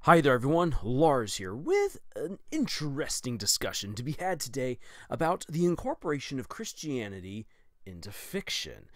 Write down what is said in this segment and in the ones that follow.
Hi there everyone, Lars here with an interesting discussion to be had today about the incorporation of Christianity into fiction.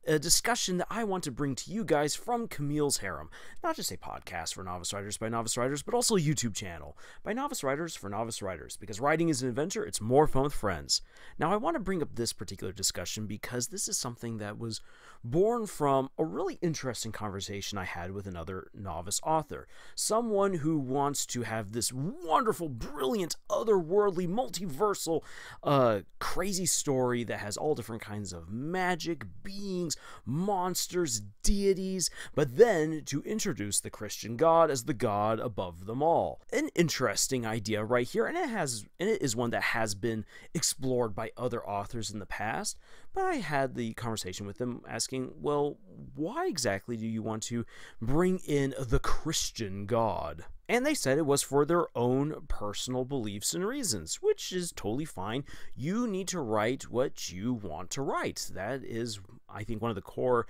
A discussion that I want to bring to you guys from Camille's Harem. Not just a podcast for novice writers by novice writers, but also a YouTube channel by novice writers for novice writers. Because writing is an adventure, it's more fun with friends. Now I want to bring up this particular discussion because this is something that was born from a really interesting conversation I had with another novice author. Someone who wants to have this wonderful, brilliant, otherworldly, multiversal, crazy story that has all different kinds of magic, beings, monsters, deities, but then to introduce the Christian God as the God above them all. An interesting idea right here, and it is one that has been explored by other authors in the past, but I had the conversation with them asking, well, why exactly do you want to bring in the Christian God? And they said it was for their own personal beliefs and reasons, which is totally fine. You need to write what you want to write. That is, I think, one of the core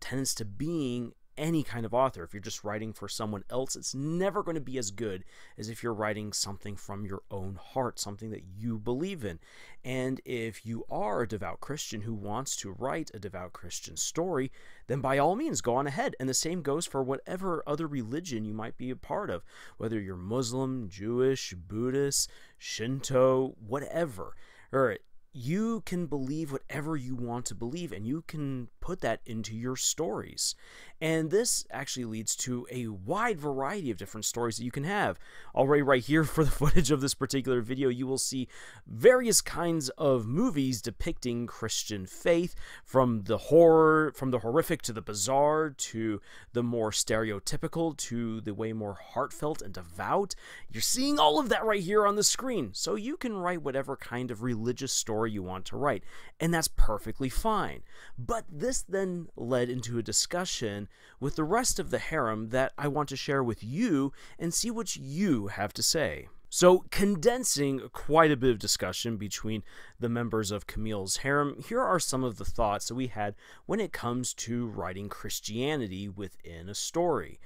tenets to being any kind of author. If you're just writing for someone else, it's never going to be as good as if you're writing something from your own heart, something that you believe in. And if you are a devout Christian who wants to write a devout Christian story, then by all means go on ahead. And the same goes for whatever other religion you might be a part of, whether you're Muslim, Jewish, Buddhist, Shinto, whatever. Or you can believe whatever you want to believe, and you can put that into your stories. And this actually leads to a wide variety of different stories that you can have. Already right here for the footage of this particular video, you will see various kinds of movies depicting Christian faith, from the horrific to the bizarre, to the more stereotypical, to the way more heartfelt and devout. You're seeing all of that right here on the screen. So you can write whatever kind of religious story you want to write, and that's perfectly fine. But this then led into a discussion with the rest of the harem that I want to share with you and see what you have to say. So, condensing quite a bit of discussion between the members of Camille's harem, here are some of the thoughts that we had when it comes to writing Christianity within a story.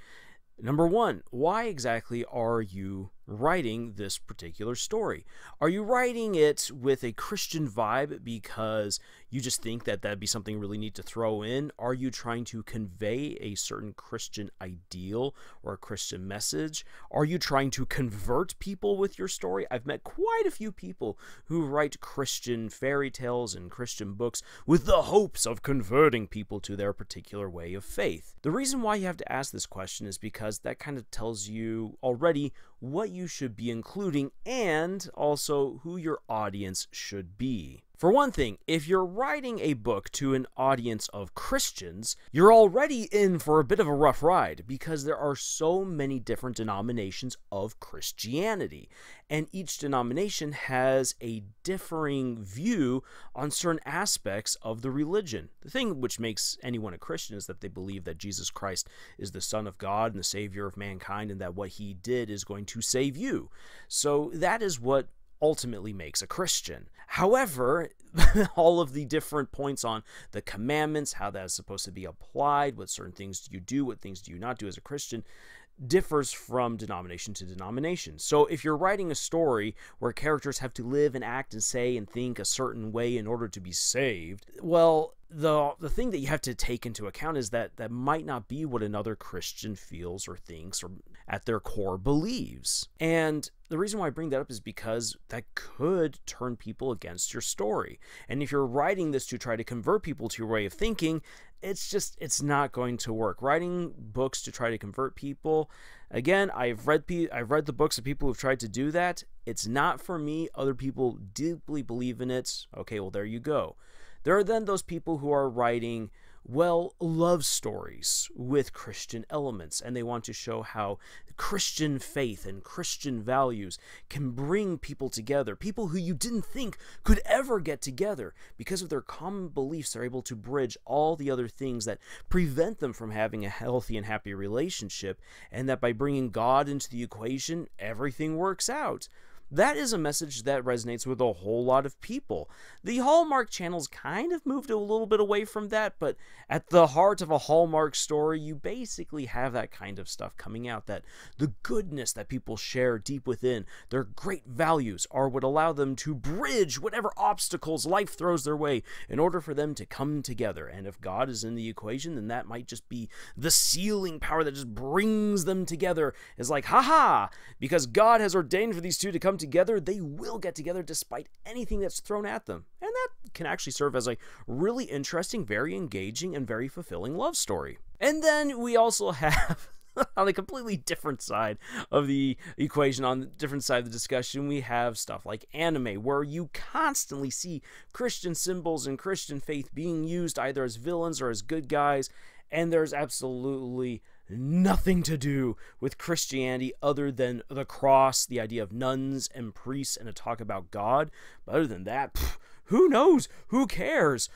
Number one, why exactly are you writing this particular story? Are you writing it with a Christian vibe because you just think that that'd be something really neat to throw in? Are you trying to convey a certain Christian ideal or a Christian message? Are you trying to convert people with your story? I've met quite a few people who write Christian fairy tales and Christian books with the hopes of converting people to their particular way of faith. The reason why you have to ask this question is because that kind of tells you already what you should be including and also who your audience should be. For one thing, if you're writing a book to an audience of Christians, you're already in for a bit of a rough ride because there are so many different denominations of Christianity, and each denomination has a differing view on certain aspects of the religion. The thing which makes anyone a Christian is that they believe that Jesus Christ is the Son of God and the Savior of mankind, and that what he did is going to save you. So that is what ultimately makes a Christian. However, all of the different points on the commandments, how that is supposed to be applied, what certain things do you do, what things do you not do as a Christian, differs from denomination to denomination. So if you're writing a story where characters have to live and act and say and think a certain way in order to be saved, well, the thing that you have to take into account is that that might not be what another Christian feels or thinks or at their core believes. And the reason why I bring that up is because that could turn people against your story. And if you're writing this to try to convert people to your way of thinking, it's not going to work. Writing books to try to convert people, again, I've read the books of people who've tried to do that. It's not for me. Other people deeply believe in it. Okay, well, there you go. There are then those people who are writing, well, love stories with Christian elements, and they want to show how Christian faith and Christian values can bring people together, people who you didn't think could ever get together. Because of their common beliefs, they're able to bridge all the other things that prevent them from having a healthy and happy relationship, and that by bringing God into the equation, everything works out. that is a message that resonates with a whole lot of people. The Hallmark channels kind of moved a little bit away from that, but at the heart of a Hallmark story, you basically have that kind of stuff coming out, that the goodness that people share deep within, their great values, are what allow them to bridge whatever obstacles life throws their way in order for them to come together. And if God is in the equation, then that might just be the sealing power that just brings them together. It's like, haha, because God has ordained for these two to come together, they will get together despite anything that's thrown at them. And that can actually serve as a really interesting, very engaging, and very fulfilling love story. And then we also have on a completely different side of the equation, on the different side of the discussion, we have stuff like anime, where you constantly see Christian symbols and Christian faith being used either as villains or as good guys, and there's absolutely nothing to do with Christianity other than the cross, the idea of nuns and priests, and a talk about God. But other than that, who knows? Who cares?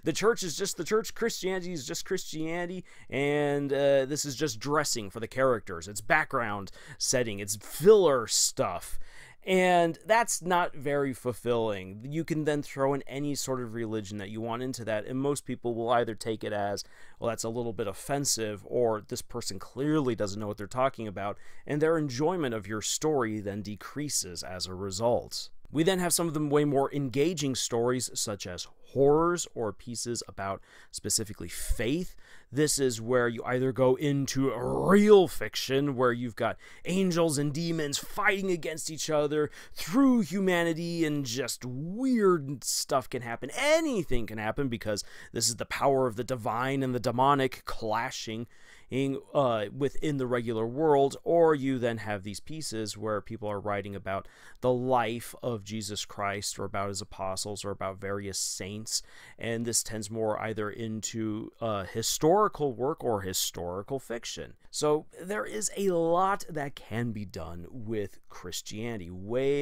The church is just the church. Christianity is just Christianity. And this is just dressing for the characters. It's background setting. It's filler stuff. And that's not very fulfilling. You can then throw in any sort of religion that you want into that, and most people will either take it as, well, that's a little bit offensive, or this person clearly doesn't know what they're talking about, and their enjoyment of your story then decreases as a result. We then have some of the way more engaging stories, such as horrors or pieces about specifically faith. This is where you either go into real fiction, where you've got angels and demons fighting against each other through humanity, and just weird stuff can happen. Anything can happen, because this is the power of the divine and the demonic clashing within the regular world. Or you then have these pieces where people are writing about the life of Jesus Christ, or about his apostles, or about various saints, and this tends more either into historical work or historical fiction. So there is a lot that can be done with Christianity,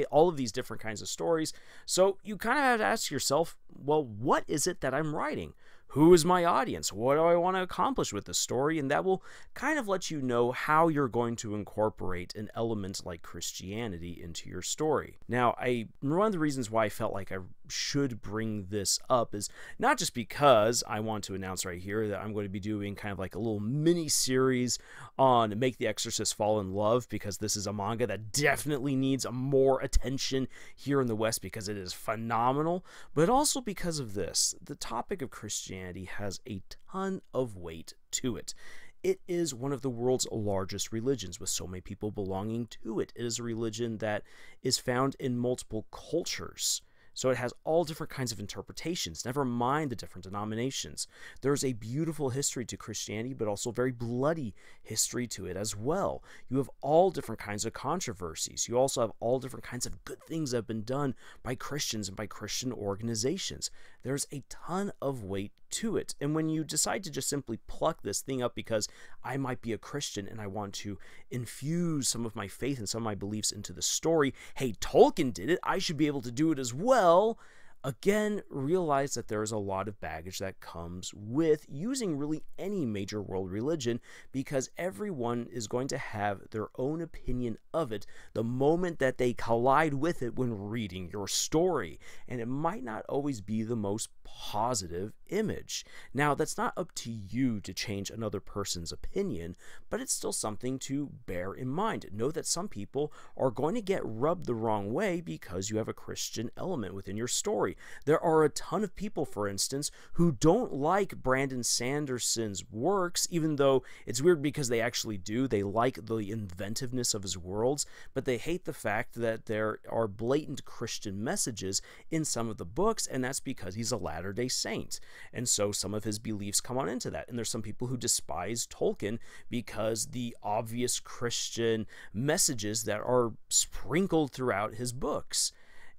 all of these different kinds of stories. So you kind of have to ask yourself, well, what is it that I'm writing? Who is my audience? What do I want to accomplish with this story? And that will kind of let you know how you're going to incorporate an element like Christianity into your story. Now, one of the reasons why I felt like I should bring this up is not just because I want to announce right here that I'm going to be doing kind of like a little mini series on Make the Exorcist Fall in Love, because this is a manga that definitely needs more attention here in the West because it is phenomenal, but also because of this. The topic of Christianity has a ton of weight to it. It is one of the world's largest religions, with so many people belonging to it. It is a religion that is found in multiple cultures. So it has all different kinds of interpretations, never mind the different denominations. There's a beautiful history to Christianity, but also very bloody history to it as well. You have all different kinds of controversies. You also have all different kinds of good things that have been done by Christians and by Christian organizations. There's a ton of weight to it. And when you decide to just simply pluck this thing up because I might be a Christian and I want to infuse some of my faith and some of my beliefs into the story, hey, Tolkien did it, I should be able to do it as well. Again, realize that there is a lot of baggage that comes with using really any major world religion, because everyone is going to have their own opinion of it the moment that they collide with it when reading your story. And it might not always be the most positive image. Now, that's not up to you to change another person's opinion, but it's still something to bear in mind. Know that some people are going to get rubbed the wrong way because you have a Christian element within your story. There are a ton of people, for instance, who don't like Brandon Sanderson's works, even though it's weird because they actually do. They like the inventiveness of his worlds, but they hate the fact that there are blatant Christian messages in some of the books, and that's because he's a Latter-day Saint. And so some of his beliefs come on into that. And there's some people who despise Tolkien because the obvious Christian messages that are sprinkled throughout his books.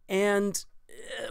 And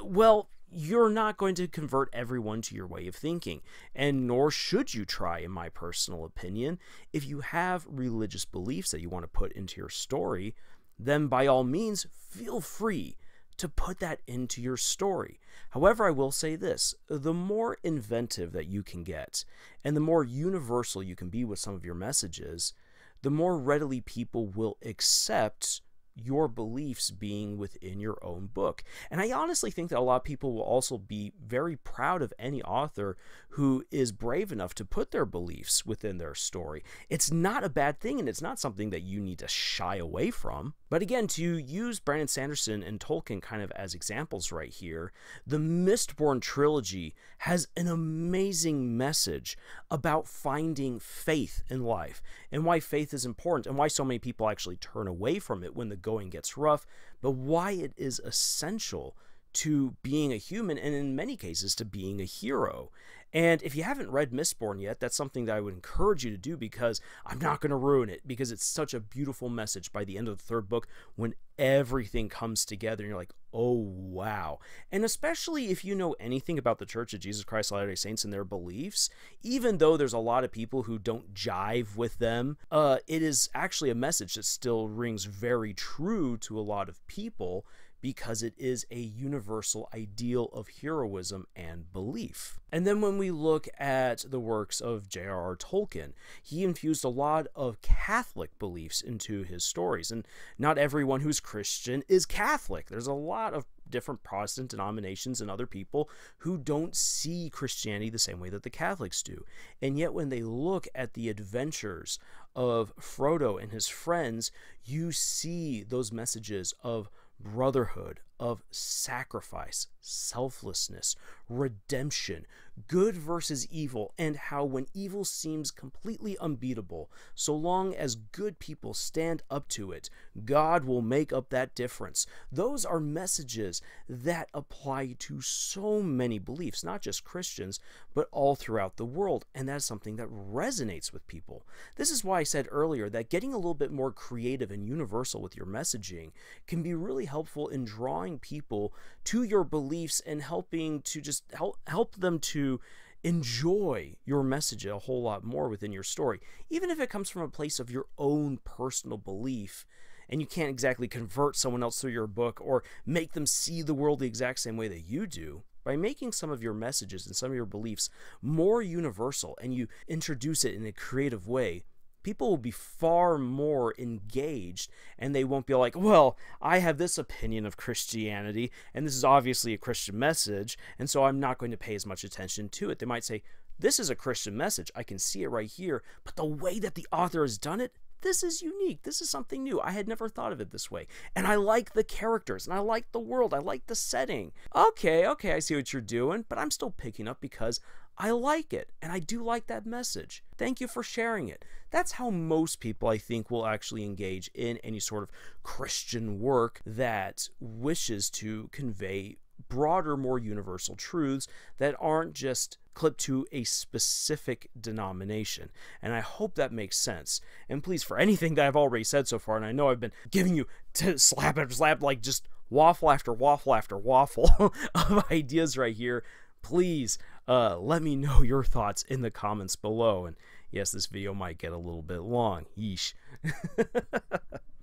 well, you're not going to convert everyone to your way of thinking, and nor should you try, in my personal opinion. If you have religious beliefs that you want to put into your story, then by all means, feel free to put that into your story. However, I will say this: the more inventive that you can get, and the more universal you can be with some of your messages, the more readily people will accept your beliefs being within your own book. And I honestly think that a lot of people will also be very proud of any author who is brave enough to put their beliefs within their story. It's not a bad thing, and it's not something that you need to shy away from. But again, to use Brandon Sanderson and Tolkien kind of as examples right here, the Mistborn trilogy has an amazing message about finding faith in life and why faith is important and why so many people actually turn away from it when the going gets rough, but why it is essential to being a human and in many cases to being a hero. And if you haven't read Mistborn yet, that's something that I would encourage you to do, because I'm not going to ruin it, because it's such a beautiful message by the end of the third book when everything comes together and you're like, oh wow. And especially if you know anything about the Church of Jesus Christ of Latter-day Saints and their beliefs, even though there's a lot of people who don't jive with them, it is actually a message that still rings very true to a lot of people, because it is a universal ideal of heroism and belief. And then when we look at the works of J.R.R. Tolkien, he infused a lot of Catholic beliefs into his stories. And not everyone who's Christian is Catholic. There's a lot of different Protestant denominations and other people who don't see Christianity the same way that the Catholics do. And yet when they look at the adventures of Frodo and his friends, you see those messages of brotherhood, of sacrifice, selflessness, redemption, good versus evil, and how when evil seems completely unbeatable, so long as good people stand up to it, God will make up that difference. Those are messages that apply to so many beliefs, not just Christians, but all throughout the world, and that's something that resonates with people. This is why I said earlier that getting a little bit more creative and universal with your messaging can be really helpful in drawing people to your beliefs and helping to just help them to enjoy your message a whole lot more within your story, even if it comes from a place of your own personal belief and you can't exactly convert someone else through your book or make them see the world the exact same way that you do. By making some of your messages and some of your beliefs more universal and you introduce it in a creative way, people will be far more engaged, and they won't be like, well, I have this opinion of Christianity, and this is obviously a Christian message, and so I'm not going to pay as much attention to it. They might say, this is a Christian message, I can see it right here, but the way that the author has done it, this is unique. This is something new. I had never thought of it this way. And I like the characters, and I like the world. I like the setting. Okay, I see what you're doing, but I'm still picking up because I like it, and I do like that message. Thank you for sharing it. That's how most people, I think, will actually engage in any sort of Christian work that wishes to convey broader, more universal truths that aren't just clipped to a specific denomination. And I hope that makes sense. And please, for anything that I've already said so far, and I know I've been giving you slap after slap, like just waffle after waffle after waffle of ideas right here, please let me know your thoughts in the comments below. And yes, this video might get a little bit long. Yeesh.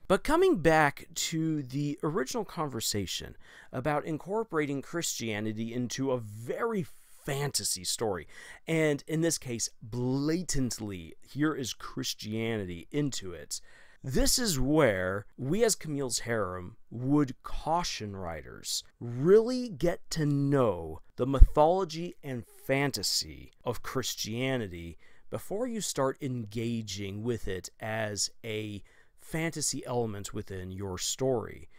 But coming back to the original conversation about incorporating Christianity into a very fantasy story, and in this case, blatantly, here is Christianity into it. This is where we as Camille's Harem would caution writers, really get to know the mythology and fantasy of Christianity before you start engaging with it as a fantasy element within your story.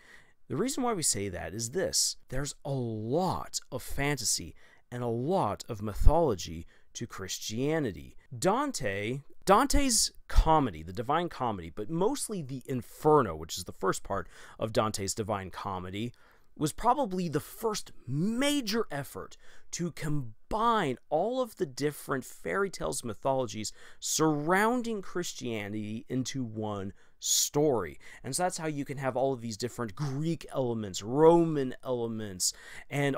The reason why we say that is this: there's a lot of fantasy and a lot of mythology to Christianity. Dante's comedy, the Divine Comedy, but mostly the Inferno, which is the first part of Dante's Divine Comedy, was probably the first major effort to combine all of the different fairy tales, mythologies surrounding Christianity into one story. And so that's how you can have all of these different Greek elements, Roman elements, and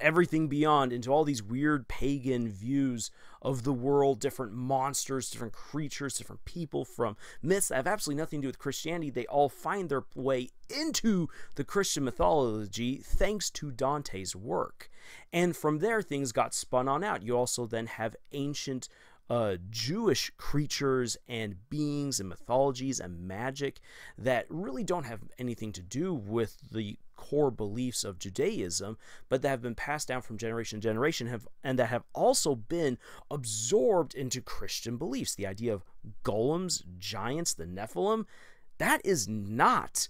everything beyond into all these weird pagan views of the world, different monsters, different creatures, different people from myths that have absolutely nothing to do with Christianity. They all find their way into the Christian mythology thanks to Dante's work. And from there, things got spun on out. You also then have ancient Jewish creatures and beings and mythologies and magic that really don't have anything to do with the core beliefs of Judaism, but that have been passed down from generation to generation and that have also been absorbed into Christian beliefs. The idea of golems, giants, the Nephilim, that is not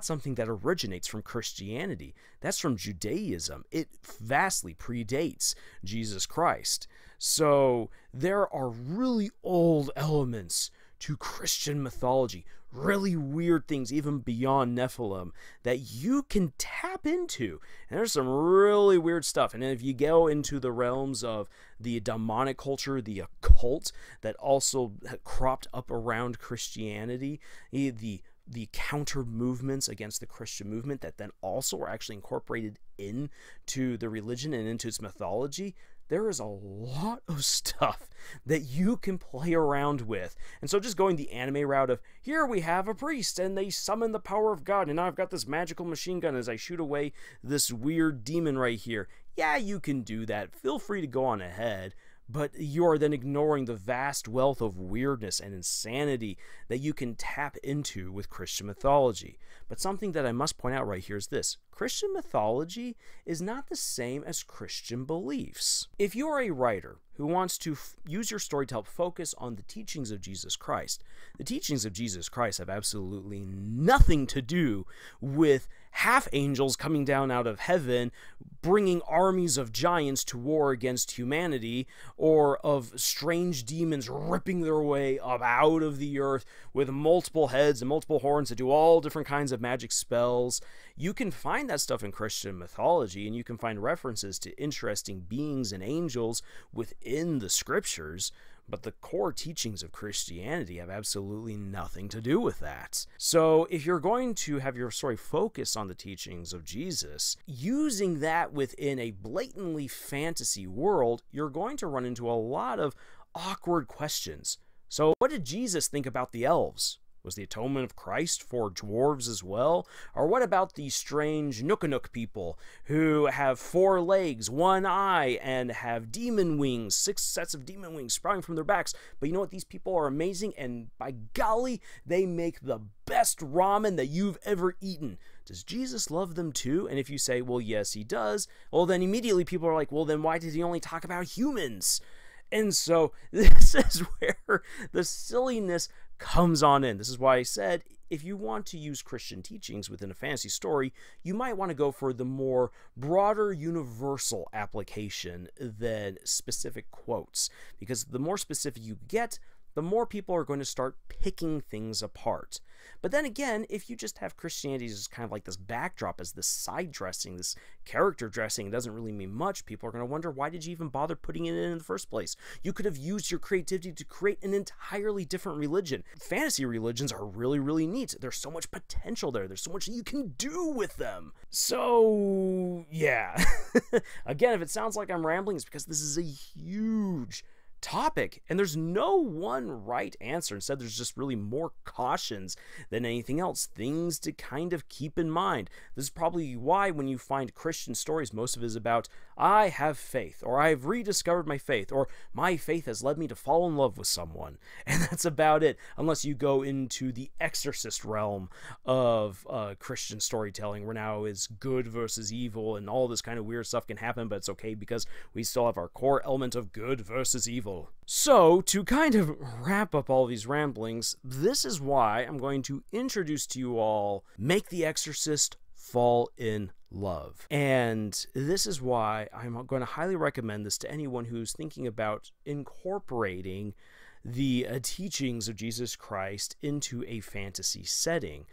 something that originates from Christianity. That's from Judaism. It vastly predates Jesus Christ. So there are really old elements to Christian mythology, really weird things even beyond Nephilim that you can tap into. And there's some really weird stuff. And if you go into the realms of the demonic culture, the occult that also cropped up around Christianity, the counter movements against the Christian movement that then also are actually incorporated into the religion and into its mythology, there is a lot of stuff that you can play around with. And so just going the anime route of, here we have a priest and they summon the power of God, and now I've got this magical machine gun as I shoot away this weird demon right here. Yeah, you can do that. Feel free to go on ahead. But you are then ignoring the vast wealth of weirdness and insanity that you can tap into with Christian mythology. But something that I must point out right here is this. Christian mythology is not the same as Christian beliefs. If you are a writer who wants to use your story to help focus on the teachings of Jesus Christ, the teachings of Jesus Christ have absolutely nothing to do with half angels coming down out of heaven, bringing armies of giants to war against humanity, or of strange demons ripping their way up out of the earth with multiple heads and multiple horns that do all different kinds of magic spells. You can find that stuff in Christian mythology, and you can find references to interesting beings and angels within the scriptures, but the core teachings of Christianity have absolutely nothing to do with that. So if you're going to have your story focus on the teachings of Jesus, using that within a blatantly fantasy world, you're going to run into a lot of awkward questions. So what did Jesus think about the elves? Was the atonement of Christ for dwarves as well? Or what about these strange Nookanuk people who have 4 legs, 1 eye, and have demon wings, 6 sets of demon wings sprouting from their backs? But you know what? These people are amazing, and by golly, they make the best ramen that you've ever eaten. Does Jesus love them too? And if you say, well, yes, he does, well, then immediately people are like, well, then why did he only talk about humans? And so this is where the silliness comes on in. This is why I said, if you want to use Christian teachings within a fantasy story, you might want to go for the more broader universal application than specific quotes. Because the more specific you get, the more people are going to start picking things apart. But then again, if you just have Christianity as kind of like this backdrop, as this side dressing, this character dressing, it doesn't really mean much. People are going to wonder, why did you even bother putting it in the first place? You could have used your creativity to create an entirely different religion. Fantasy religions are really, really neat. There's so much potential there. There's so much that you can do with them. So, yeah. Again, if it sounds like I'm rambling, it's because this is a huge topic, and there's no one right answer. Instead, there's just really more cautions than anything else, things to kind of keep in mind. This is probably why when you find Christian stories, most of it is about, I have faith, or I've rediscovered my faith, or my faith has led me to fall in love with someone, and that's about it, unless you go into the Exorcist realm of Christian storytelling, where now is good versus evil, and all this kind of weird stuff can happen, but it's okay because we still have our core element of good versus evil. So, to kind of wrap up all these ramblings, this is why I'm going to introduce to you all Make the Exorcist Fall in Love. And this is why I'm going to highly recommend this to anyone who's thinking about incorporating the teachings of Jesus Christ into a fantasy setting.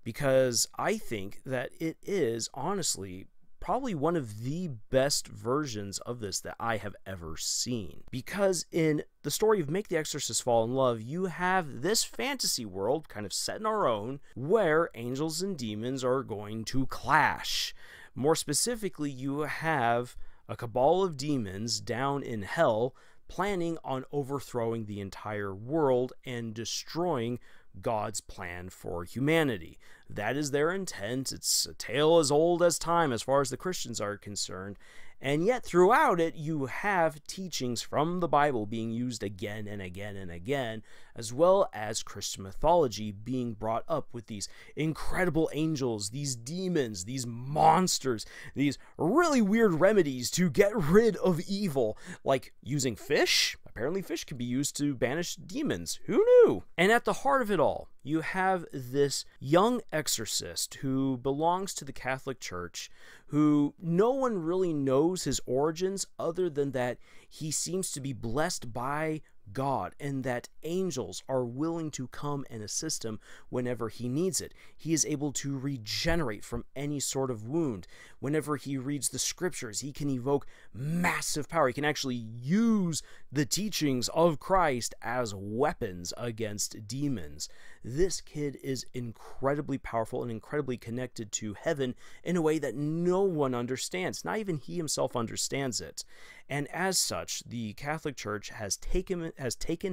Because I think that it is, honestly, probably one of the best versions of this that I have ever seen. Because in the story of Make the Exorcist Fall in Love, you have this fantasy world, kind of set in our own, where angels and demons are going to clash. More specifically, you have a cabal of demons down in hell planning on overthrowing the entire world and destroying God's plan for humanity. That is their intent. It's a tale as old as time as far as the Christians are concerned. And yet throughout it, you have teachings from the Bible being used again and again and again, as well as Christian mythology being brought up with these incredible angels, these demons, these monsters, these really weird remedies to get rid of evil, like using fish. Apparently fish can be used to banish demons. Who knew? And at the heart of it all, you have this young exorcist who belongs to the Catholic Church, who no one really knows his origins other than that he seems to be blessed by God and that angels are willing to come and assist him whenever he needs it. He is able to regenerate from any sort of wound. Whenever he reads the scriptures, he can evoke massive power. He can actually use the teachings of Christ as weapons against demons. This kid is incredibly powerful and incredibly connected to heaven in a way that no one understands. Not even he himself understands it. And as such, the Catholic Church has taken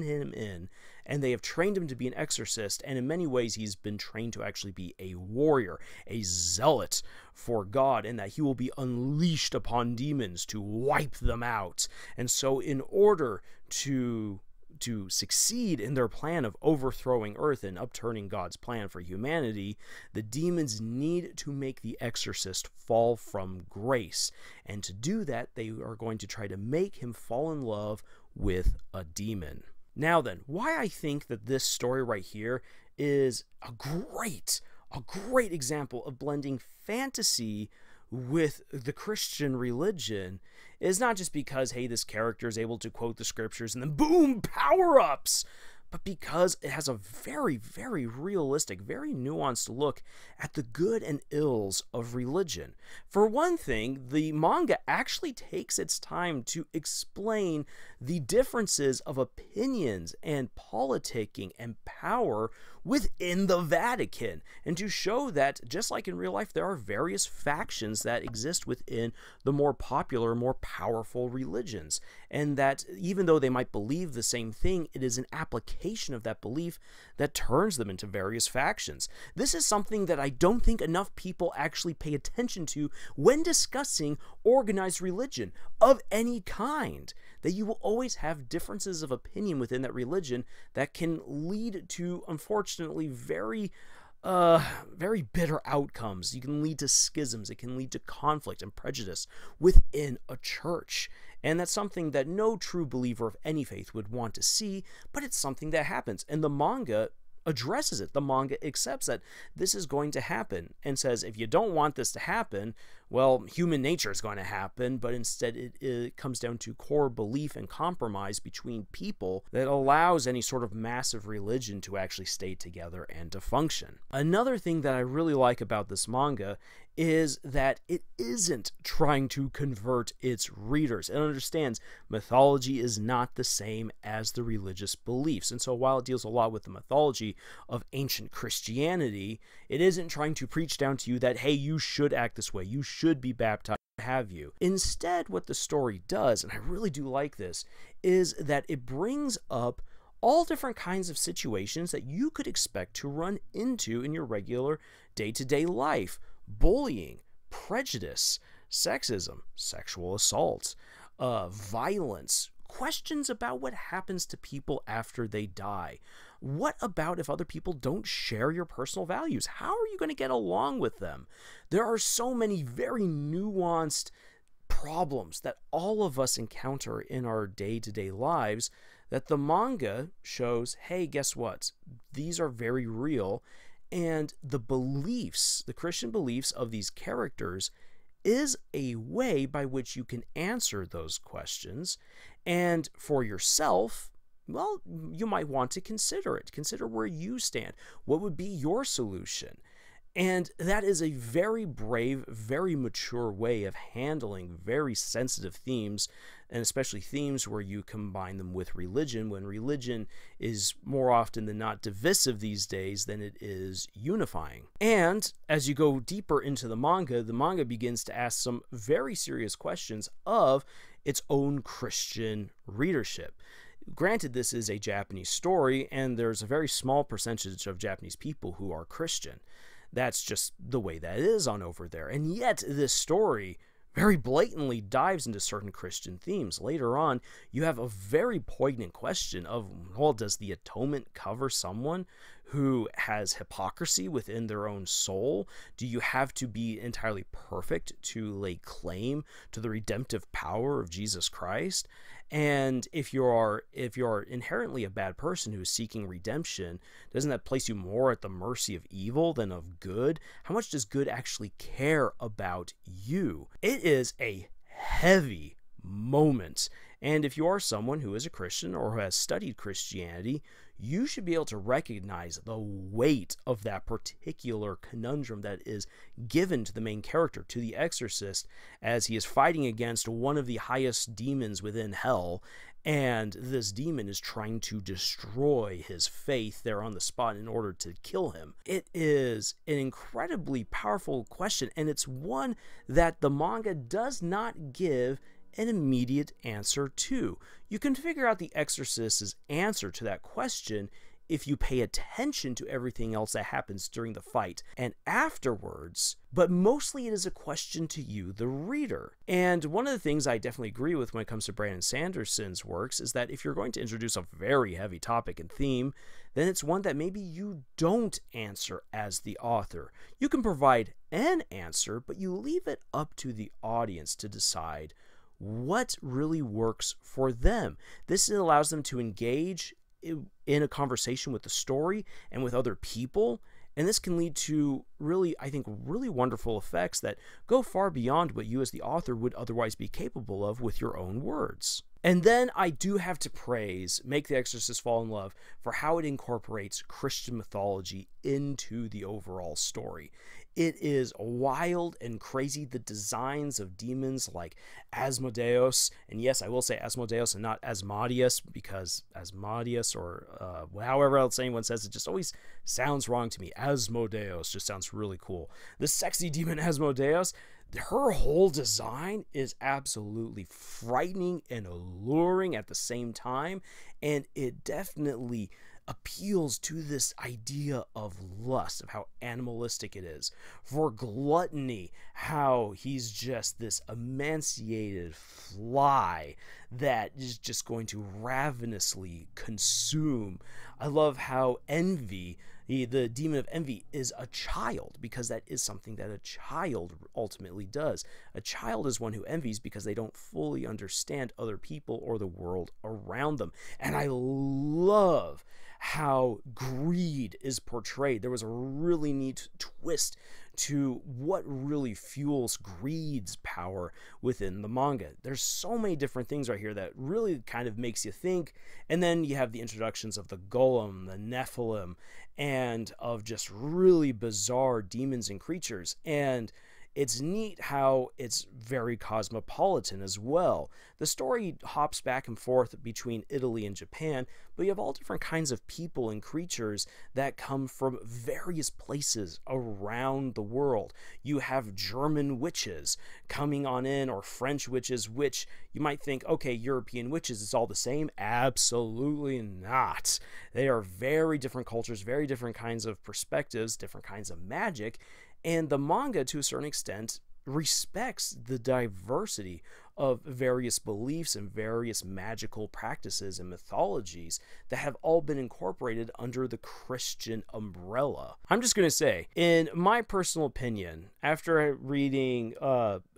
him in, and they have trained him to be an exorcist, and in many ways he's been trained to actually be a warrior, a zealot for God, and that he will be unleashed upon demons to wipe them out. And so in order to succeed in their plan of overthrowing Earth and upturning God's plan for humanity, the demons need to make the exorcist fall from grace. And to do that, they are going to try to make him fall in love with a demon. Now then, why I think that this story right here is a great example of blending fantasy with the Christian religion is not just because, hey, this character is able to quote the scriptures and then boom, power-ups, but because it has a very, very realistic, very nuanced look at the good and ills of religion. For one thing, the manga actually takes its time to explain the differences of opinions and politicking and power within the Vatican, and to show that, just like in real life, there are various factions that exist within the more popular, more powerful religions, and that even though they might believe the same thing, it is an application of that belief that turns them into various factions. This is something that I don't think enough people actually pay attention to when discussing organized religion of any kind, that you will always have differences of opinion within that religion that can lead to, unfortunately, very bitter outcomes. You can lead to schisms. It can lead to conflict and prejudice within a church. And that's something that no true believer of any faith would want to see, but it's something that happens. And the manga addresses it. The manga accepts that this is going to happen and says, if you don't want this to happen, well, human nature is going to happen, but instead it comes down to core belief and compromise between people that allows any sort of massive religion to actually stay together and to function. Another thing that I really like about this manga is that it isn't trying to convert its readers. It understands mythology is not the same as the religious beliefs. And so while it deals a lot with the mythology of ancient Christianity, it isn't trying to preach down to you that, hey, you should act this way, you should be baptized, have you. Instead, what the story does, and I really do like this, is that it brings up all different kinds of situations that you could expect to run into in your regular day-to-day life. Bullying, prejudice, sexism, sexual assault, violence, questions about what happens to people after they die. What about if other people don't share your personal values? How are you going to get along with them? There are so many very nuanced problems that all of us encounter in our day-to-day lives that the manga shows, hey, guess what? These are very real. And the beliefs, the Christian beliefs of these characters is a way by which you can answer those questions. And for yourself, well, you might want to consider it. Consider where you stand. What would be your solution? And that is a very brave, very mature way of handling very sensitive themes, and especially themes where you combine them with religion, when religion is more often than not divisive these days than it is unifying. And as you go deeper into the manga begins to ask some very serious questions of its own Christian readership. Granted, this is a Japanese story, and there's a very small percentage of Japanese people who are Christian. That's just the way that is on over there. And yet, this story very blatantly dives into certain Christian themes. Later on, you have a very poignant question of, well, does the atonement cover someone who has hypocrisy within their own soul? Do you have to be entirely perfect to lay claim to the redemptive power of Jesus Christ? And if you're inherently a bad person who is seeking redemption, doesn't that place you more at the mercy of evil than of good? How much does good actually care about you? It is a heavy moment. And if you are someone who is a Christian or who has studied Christianity, you should be able to recognize the weight of that particular conundrum that is given to the main character, to the Exorcist, as he is fighting against one of the highest demons within hell, and this demon is trying to destroy his faith there on the spot in order to kill him. It is an incredibly powerful question, and it's one that the manga does not give an immediate answer to. You can figure out the Exorcist's answer to that question if you pay attention to everything else that happens during the fight and afterwards, but mostly it is a question to you, the reader. And one of the things I definitely agree with when it comes to Brandon Sanderson's works is that if you're going to introduce a very heavy topic and theme, then it's one that maybe you don't answer as the author. You can provide an answer, but you leave it up to the audience to decide what really works for them. This allows them to engage in a conversation with the story and with other people, and this can lead to really, I think, really wonderful effects that go far beyond what you as the author would otherwise be capable of with your own words. And then I do have to praise Make the Exorcist Fall in Love for how it incorporates Christian mythology into the overall story. It is wild and crazy. The designs of demons like Asmodeus, and yes, I will say Asmodeus and not Asmodeus, because Asmodeus, or however else anyone says it, just always sounds wrong to me. Asmodeus just sounds really cool. The sexy demon Asmodeus, her whole design is absolutely frightening and alluring at the same time, and it definitely appeals to this idea of lust, of how animalistic it is. For gluttony, how he's just this emaciated fly that is just going to ravenously consume. I love how envy, the demon of envy, is a child, because that is something that a child ultimately does. A child is one who envies because they don't fully understand other people or the world around them. And I love how greed is portrayed. There was a really neat twist to what really fuels greed's power within the manga. There's so many different things right here that really kind of makes you think. And then you have the introductions of the Golem, the Nephilim, and of just really bizarre demons and creatures. And it's neat how it's very cosmopolitan as well. The story hops back and forth between Italy and Japan, but you have all different kinds of people and creatures that come from various places around the world. You have German witches coming on in, or French witches, which you might think, okay, European witches, it's all the same. Absolutely not. They are very different cultures, very different kinds of perspectives, different kinds of magic. And the manga, to a certain extent, respects the diversity of various beliefs and various magical practices and mythologies that have all been incorporated under the Christian umbrella. I'm just going to say, in my personal opinion, after reading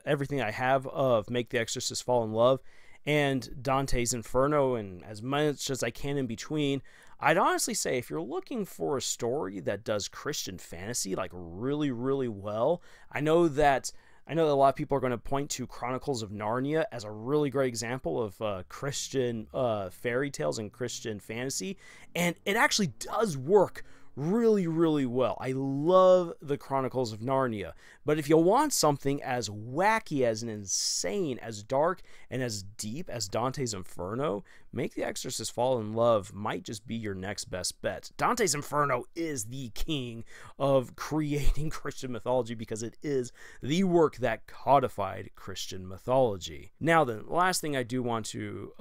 everything I have of Make the Exorcist Fall in Love and Dante's Inferno, and as much as I can in between, I'd honestly say if you're looking for a story that does Christian fantasy like really, really well, I know that a lot of people are going to point to Chronicles of Narnia as a really great example of Christian fairy tales and Christian fantasy, and it actually does work really, really well. I love the Chronicles of Narnia, but if you want something as wacky, as insane, as dark, and as deep as Dante's Inferno, Make the Exorcist Fall in Love might just be your next best bet. Dante's Inferno is the king of creating Christian mythology because it is the work that codified Christian mythology. Now then, last thing I do want to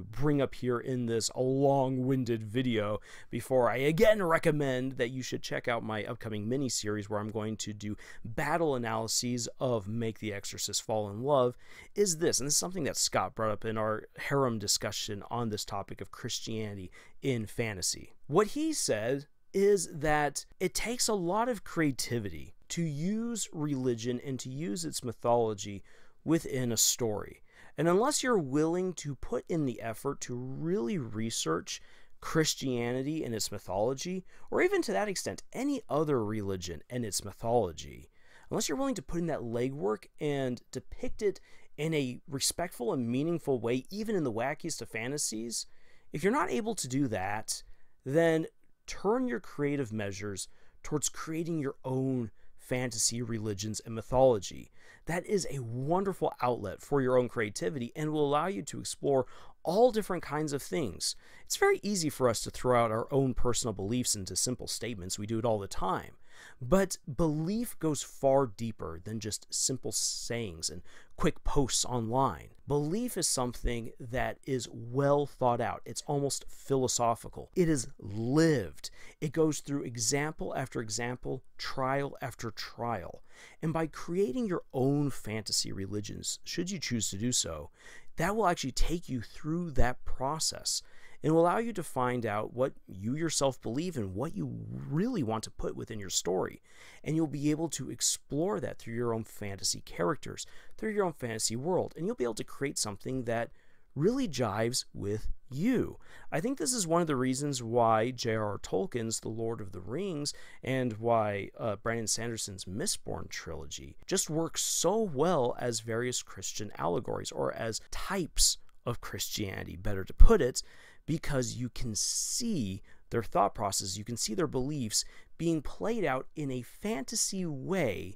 bring up here in this long-winded video before I again recommend that you should check out my upcoming mini-series where I'm going to do battle analyses of Make the Exorcist Fall in Love is this, and this is something that Scott brought up in our Harem discussion on this topic of Christianity in fantasy. What he said is that it takes a lot of creativity to use religion and to use its mythology within a story. And unless you're willing to put in the effort to really research Christianity and its mythology, or even to that extent, any other religion and its mythology, unless you're willing to put in that legwork and depict it in a respectful and meaningful way, even in the wackiest of fantasies, if you're not able to do that, then turn your creative measures towards creating your own fantasy religions and mythology. That is a wonderful outlet for your own creativity and will allow you to explore all different kinds of things. It's very easy for us to throw out our own personal beliefs into simple statements. We do it all the time. But belief goes far deeper than just simple sayings and quick posts online. Belief is something that is well thought out. It's almost philosophical. It is lived. It goes through example after example, trial after trial. And by creating your own fantasy religions, should you choose to do so, that will actually take you through that process and will allow you to find out what you yourself believe and what you really want to put within your story. And you'll be able to explore that through your own fantasy characters, through your own fantasy world, and you'll be able to create something that really jives with you. I think this is one of the reasons why J.R.R. Tolkien's The Lord of the Rings and why Brandon Sanderson's Mistborn trilogy just works so well as various Christian allegories, or as types of Christianity, better to put it, because you can see their thought process, you can see their beliefs being played out in a fantasy way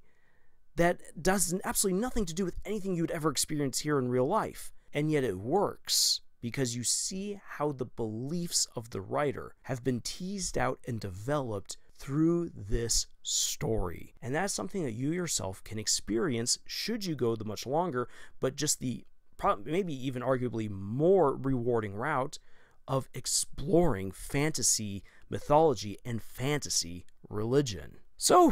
that does absolutely nothing to do with anything you'd ever experience here in real life. And yet it works because you see how the beliefs of the writer have been teased out and developed through this story. And that's something that you yourself can experience should you go the much longer, but just the maybe even arguably more rewarding route of exploring fantasy mythology and fantasy religion. So,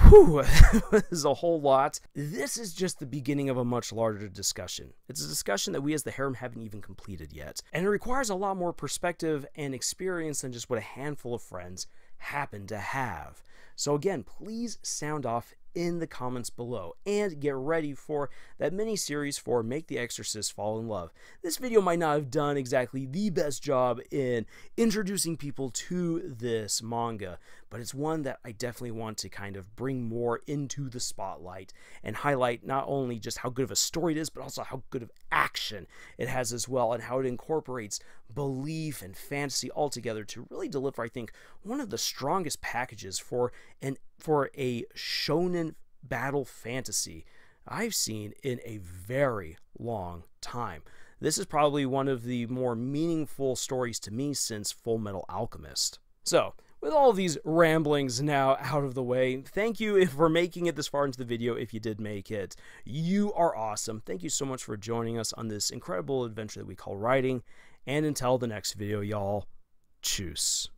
this is a whole lot. This is just the beginning of a much larger discussion. It's a discussion that we as the Harem haven't even completed yet. And it requires a lot more perspective and experience than just what a handful of friends happen to have. So again, please sound off in the comments below and get ready for that mini-series for Make the Exorcist Fall in Love. This video might not have done exactly the best job in introducing people to this manga, but it's one that I definitely want to kind of bring more into the spotlight and highlight not only just how good of a story it is, but also how good of action it has as well, and how it incorporates belief and fantasy all together to really deliver, I think, one of the strongest packages for a shonen battle fantasy I've seen in a very long time. This is probably one of the more meaningful stories to me since Full Metal Alchemist. So, with all of these ramblings now out of the way, thank you for making it this far into the video. If you did make it, you are awesome. Thank you so much for joining us on this incredible adventure that we call writing. And until the next video, y'all, tschüss.